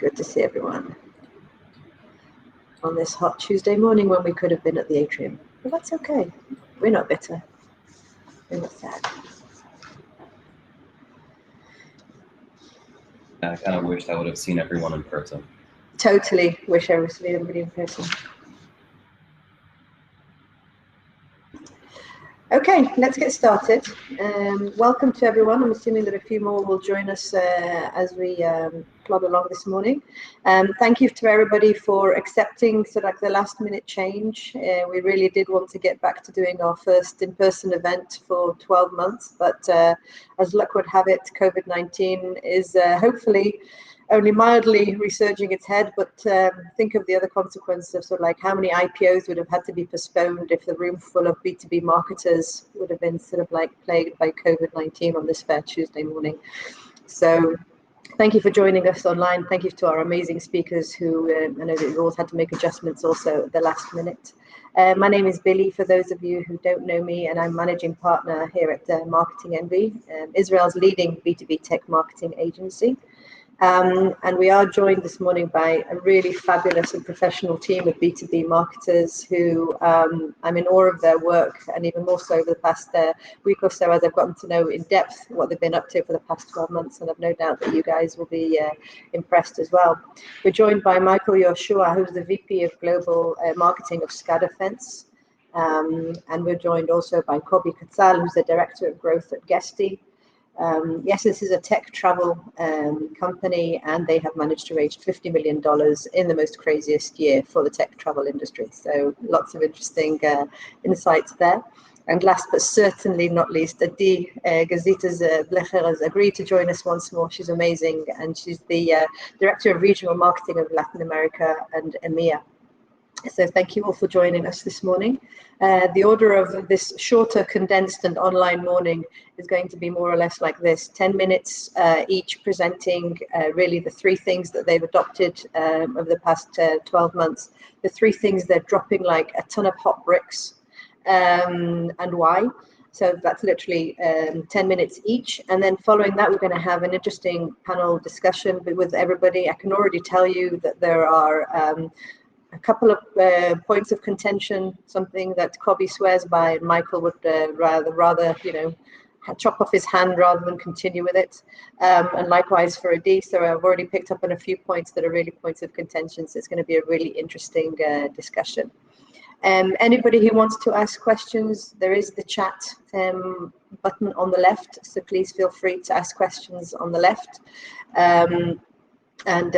Good to see everyone on this hot Tuesday morning when we could have been at the atrium. But that's okay. We're not bitter. We're not sad. I kind of wished I would have seen everyone in person. Totally wish I was seeing everybody in person. Okay, let's get started. Welcome to everyone. I'm assuming that a few more will join us as we plod along this morning. Thank you to everybody for accepting the last minute change. We really did want to get back to doing our first in-person event for 12 months, but as luck would have it, COVID-19 is hopefully only mildly resurging its head, but think of the other consequences of how many IPOs would have had to be postponed if the room full of B2B marketers would have been plagued by COVID-19 on this fair Tuesday morning. So thank you for joining us online. Thank you to our amazing speakers who I know that you've all had to make adjustments also at the last minute. My name is Billy, for those of you who don't know me, and I'm managing partner here at Marketing Envy, Israel's leading B2B tech marketing agency. And we are joined this morning by a really fabulous and professional team of B2B marketers who I'm in awe of their work, and even more so over the past week or so as I've gotten to know in depth what they've been up to for the past 12 months, and I've no doubt that you guys will be impressed as well. We're joined by Michael Yehoshua, who's the VP of Global Marketing of SCADAfence, and we're joined also by Kobi Katzal, who's the Director of Growth at Guesty. Yes, this is a tech travel company, and they have managed to raise $50 million in the most craziest year for the tech travel industry. So lots of interesting insights there. And last but certainly not least, Adi Gazitas Blecher has agreed to join us once more. She's amazing, and she's the Director of Regional Marketing of Latin America and EMEA. So thank you all for joining us this morning. The order of this shorter, condensed and online morning is going to be more or less like this: 10 minutes each presenting really the three things that they've adopted over the past 12 months, the three things they're dropping like a ton of hot bricks, and why. So that's literally 10 minutes each. And then following that, we're going to have an interesting panel discussion with everybody. I can already tell you that there are a couple of points of contention, something that Kobi swears by, and Michael would rather chop off his hand rather than continue with it. And likewise for Adi. So I've already picked up on a few points that are really points of contention. So it's going to be a really interesting discussion. Anybody who wants to ask questions, there is the chat button on the left. So please feel free to ask questions on the left. And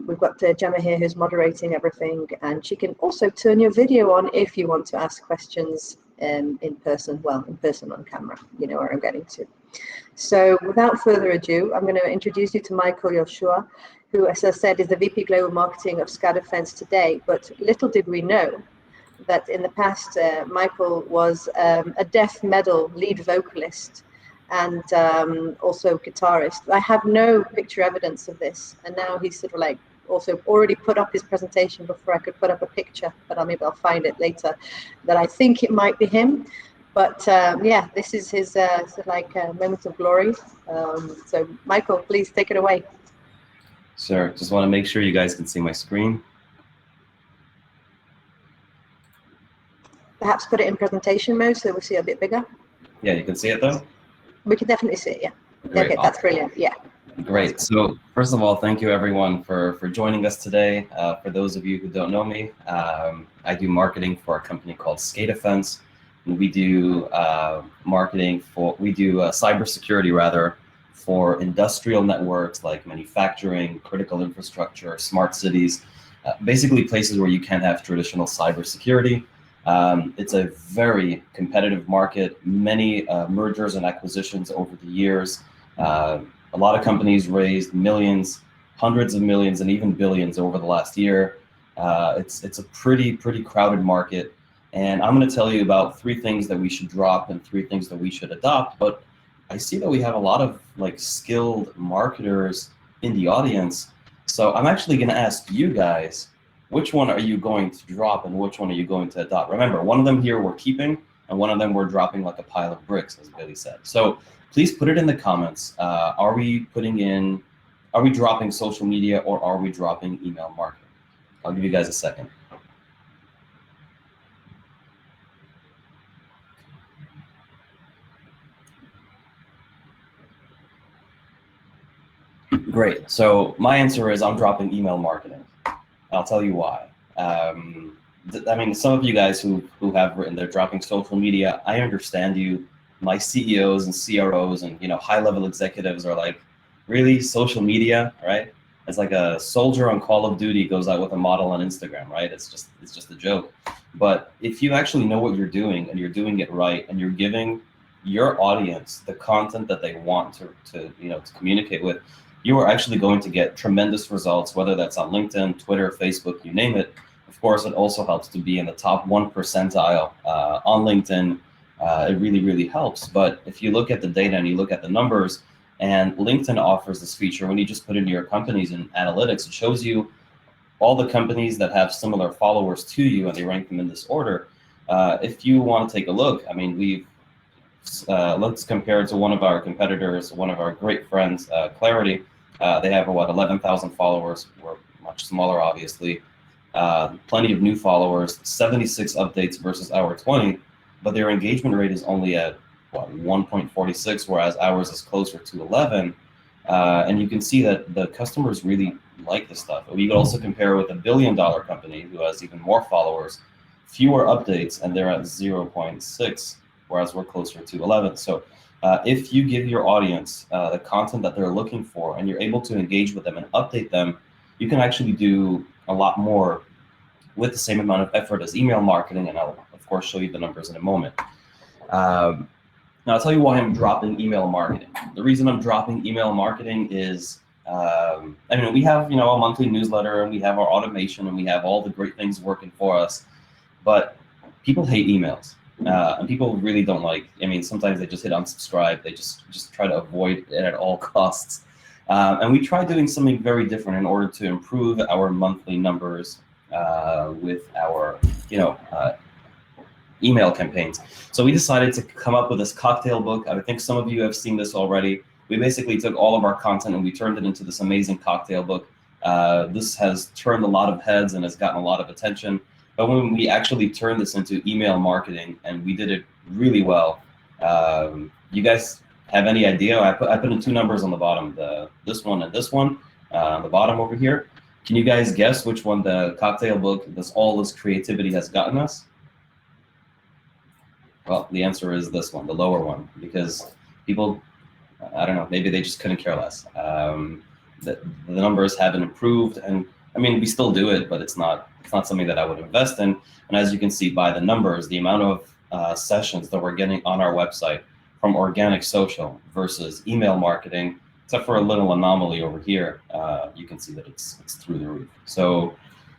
we've got Gemma here who's moderating everything, and she can also turn your video on if you want to ask questions in person, in person on camera, you know where I'm getting to. So without further ado, I'm going to introduce you to Michael Yehoshua, who, as I said, is the VP Global Marketing of SCADAfence today. But little did we know that in the past, Michael was a death metal lead vocalist and also guitarist. I have no picture evidence of this, and now he's also already put up his presentation before I could put up a picture, but maybe I'll find it later, that I think it might be him. But yeah, this is his moment of glory. So Michael, please take it away. Sure, just want to make sure you guys can see my screen. Perhaps put it in presentation mode so we'll see a bit bigger. Yeah, you can see it though? We can definitely see it, yeah. Great, okay, awesome. That's brilliant, yeah. Great. So first of all, thank you everyone for joining us today. For those of you who don't know me, I do marketing for a company called SCADAfence. And we do cybersecurity rather, for industrial networks like manufacturing, critical infrastructure, smart cities, basically places where you can't have traditional cybersecurity. It's a very competitive market, many mergers and acquisitions over the years. A lot of companies raised millions, hundreds of millions, and even billions over the last year. It's a pretty crowded market. And I'm going to tell you about three things that we should drop and three things that we should adopt. But I see that we have a lot of skilled marketers in the audience. So I'm actually going to ask you guys, which one are you going to drop and which one are you going to adopt? Remember, one of them here we're keeping and one of them we're dropping like a pile of bricks, as Billy said. So please put it in the comments. Are we putting in Are we dropping social media or are we dropping email marketing? I'll give you guys a second. Great. So my answer is I'm dropping email marketing. I'll tell you why. I mean, some of you guys who have written they're dropping social media, I understand you. My CEOs and CROs and high-level executives are like, really, social media, right? It's like a soldier on Call of Duty goes out with a model on Instagram, right? It's just a joke. But if you actually know what you're doing and you're doing it right and you're giving your audience the content that they want to communicate with, you are actually going to get tremendous results, whether that's on LinkedIn, Twitter, Facebook, you name it. Of course, it also helps to be in the top 1 percentile on LinkedIn. It really, really helps. But if you look at the data and you look at the numbers, and LinkedIn offers this feature, when you just put into your companies in analytics, it shows you all the companies that have similar followers to you, and they rank them in this order. If you want to take a look, I mean, let's compare it to one of our competitors, one of our great friends, Clarity. They have, 11,000 followers. We're much smaller, obviously. Plenty of new followers, 76 updates versus our 20, but their engagement rate is only at 1.46, whereas ours is closer to 11. And you can see that the customers really like this stuff. We could also compare with a $1 billion company who has even more followers, fewer updates, and they're at 0.6, whereas we're closer to 11. So if you give your audience the content that they're looking for and you're able to engage with them and update them, you can actually do a lot more with the same amount of effort as email marketing. And I'll, of course, show you the numbers in a moment. Now, I'll tell you why I'm dropping email marketing. The reason I'm dropping email marketing is, I mean, we have, a monthly newsletter and we have our automation and we have all the great things working for us, but people hate emails. And people really don't like, I mean, sometimes they just hit unsubscribe. They just try to avoid it at all costs. And we tried doing something very different in order to improve our monthly numbers with our, email campaigns. So we decided to come up with this cocktail book. I think some of you have seen this already. We basically took all of our content and we turned it into this amazing cocktail book. This has turned a lot of heads and has gotten a lot of attention. But when we actually turned this into email marketing and we did it really well, you guys have any idea? I put in 2 numbers on the bottom, this one and this one, on the bottom over here. Can you guys guess which one the cocktail book, all this creativity has gotten us? Well, the answer is this one, the lower one, because people, I don't know, maybe they just couldn't care less. The numbers haven't improved, and I mean, we still do it, but it's not something that I would invest in. And as you can see by the numbers, the amount of sessions that we're getting on our website from organic social versus email marketing, except for a little anomaly over here, you can see that it's through the roof. So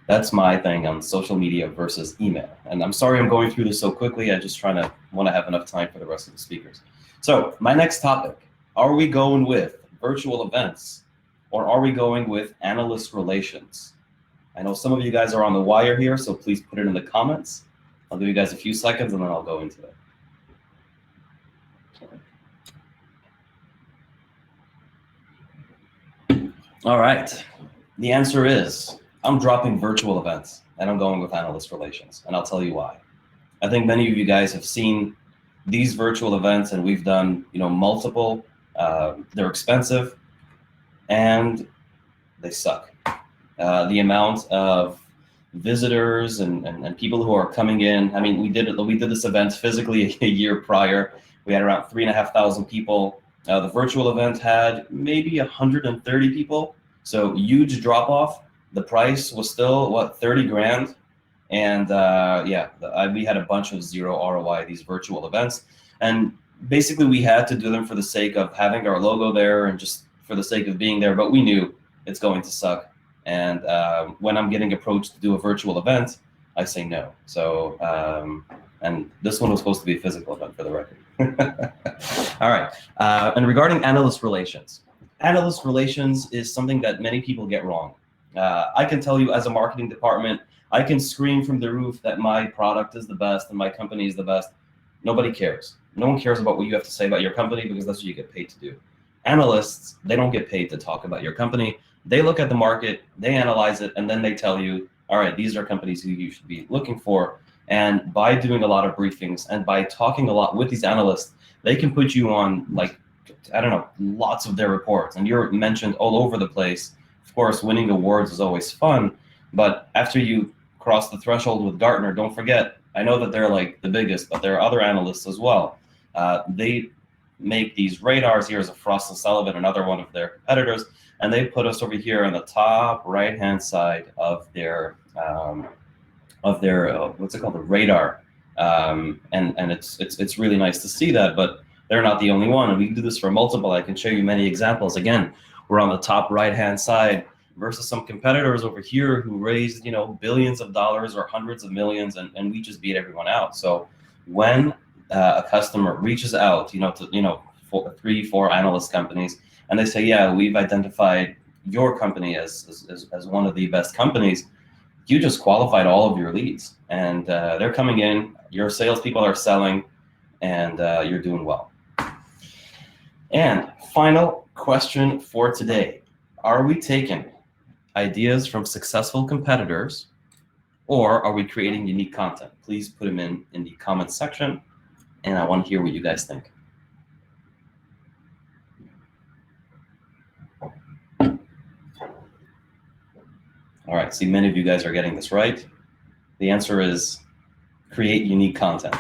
that's my thing on social media versus email. And I'm sorry I'm going through this so quickly. I just want to have enough time for the rest of the speakers. So my next topic, are we going with virtual events or are we going with analyst relations? I know some of you guys are on the wire here, so please put it in the comments. I'll give you guys a few seconds and then I'll go into it. All right, the answer is I'm dropping virtual events and I'm going with analyst relations, and I'll tell you why. I think many of you guys have seen these virtual events and we've done, multiple. They're expensive and they suck. The amount of visitors and people who are coming in. I mean, we did this event physically a year prior. We had around 3,500 people. The virtual event had maybe 130 people. So huge drop off. The price was still 30 grand. And we had a bunch of zero ROI, these virtual events. And basically we had to do them for the sake of having our logo there and just for the sake of being there. But we knew it's going to suck. And when I'm getting approached to do a virtual event, I say no. So, and this one was supposed to be a physical event for the record. All right. And regarding analyst relations is something that many people get wrong. I can tell you as a marketing department, I can scream from the roof that my product is the best and my company is the best. Nobody cares. No one cares about what you have to say about your company because that's what you get paid to do. Analysts, they don't get paid to talk about your company. They look at the market, they analyze it, and then they tell you, all right, these are companies who you should be looking for. And by doing a lot of briefings and by talking a lot with these analysts, they can put you on, like, I don't know, lots of their reports, and you're mentioned all over the place. Of course, winning awards is always fun, but after you cross the threshold with Gartner, don't forget, I know that they're like the biggest, but there are other analysts as well. They make these radars. Here's a Frost & Sullivan, another one of their competitors, and they put us over here on the top right-hand side of their what's it called, the radar, and it's really nice to see that, but they're not the only one, and we can do this for multiple. I can show you many examples. Again, we're on the top right-hand side versus some competitors over here who raised, billions of dollars or hundreds of millions, and we just beat everyone out. So when a customer reaches out, to 3-4 analyst companies, and they say, yeah, we've identified your company as one of the best companies, you just qualified all of your leads, and they're coming in, your salespeople are selling, and you're doing well. And final question for today: are we taking ideas from successful competitors, or are we creating unique content? Please put them in the comments section, and I want to hear what you guys think. All right, see, many of you guys are getting this right. The answer is create unique content.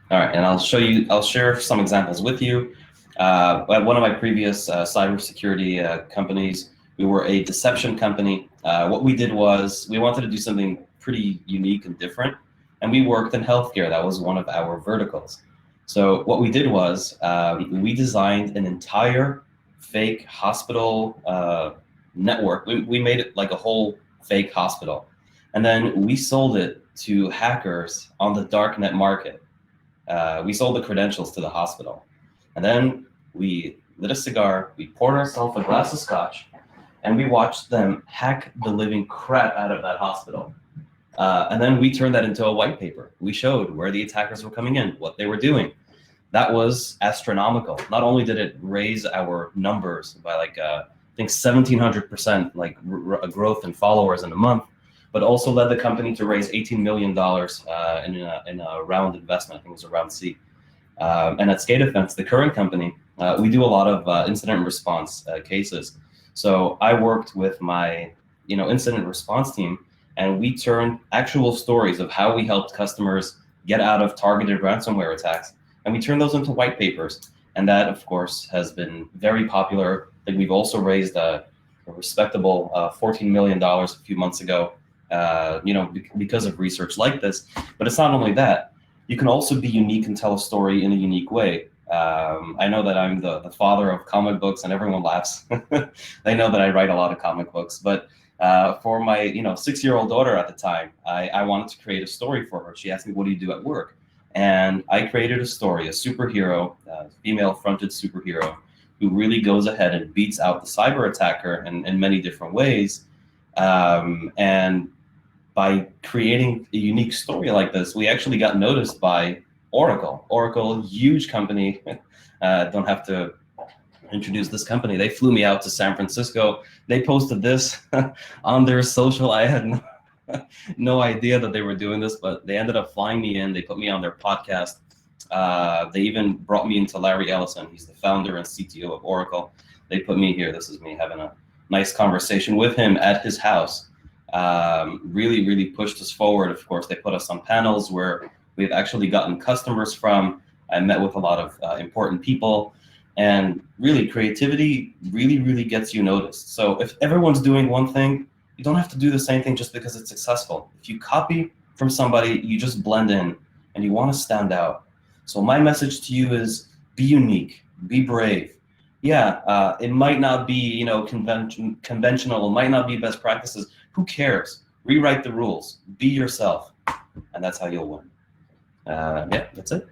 All right, and I'll share some examples with you. At one of my previous cybersecurity companies, we were a deception company. What we did was we wanted to do something pretty unique and different, and we worked in healthcare. That was one of our verticals. So what we did was we designed an entire fake hospital network. We made it like a whole fake hospital, and then we sold it to hackers on the darknet market. We sold the credentials to the hospital, and then we lit a cigar, we poured ourselves a glass of scotch, and we watched them hack the living crap out of that hospital. And then we turned that into a white paper. We showed where the attackers were coming in, what they were doing. That was astronomical. Not only did it raise our numbers by I think 1,700%, a growth in followers in a month, but also led the company to raise $18 million in a round investment. I think it was a round C. And at SCADAfence, the current company, we do a lot of incident response cases. So I worked with my incident response team, and we turned actual stories of how we helped customers get out of targeted ransomware attacks, and we turned those into white papers. And that, of course, has been very popular. I think we've also raised a respectable $14 million a few months ago, because of research like this. But it's not only that. You can also be unique and tell a story in a unique way. I know that I'm the father of comic books, and everyone laughs. They know that I write a lot of comic books. But for my 6-year-old daughter at the time, I wanted to create a story for her. She asked me, what do you do at work? And I created a story, a superhero, female-fronted superhero, who really goes ahead and beats out the cyber attacker in many different ways. And by creating a unique story like this, we actually got noticed by Oracle. Oracle, huge company. Don't have to introduce this company. They flew me out to San Francisco. They posted this on their social. I had no idea that they were doing this, but they ended up flying me in. They put me on their podcast. They even brought me into Larry Ellison. He's the founder and CTO of Oracle. They put me here. This is me having a nice conversation with him at his house. Really, really pushed us forward. Of course, they put us on panels where we've actually gotten customers from. I met with a lot of important people, and really creativity really, really gets you noticed. So if everyone's doing one thing, you don't have to do the same thing just because it's successful. If you copy from somebody, you just blend in, and you want to stand out. So my message to you is be unique, be brave. Yeah, it might not be conventional, it might not be best practices. Who cares? Rewrite the rules, be yourself, and that's how you'll win. Yeah, that's it.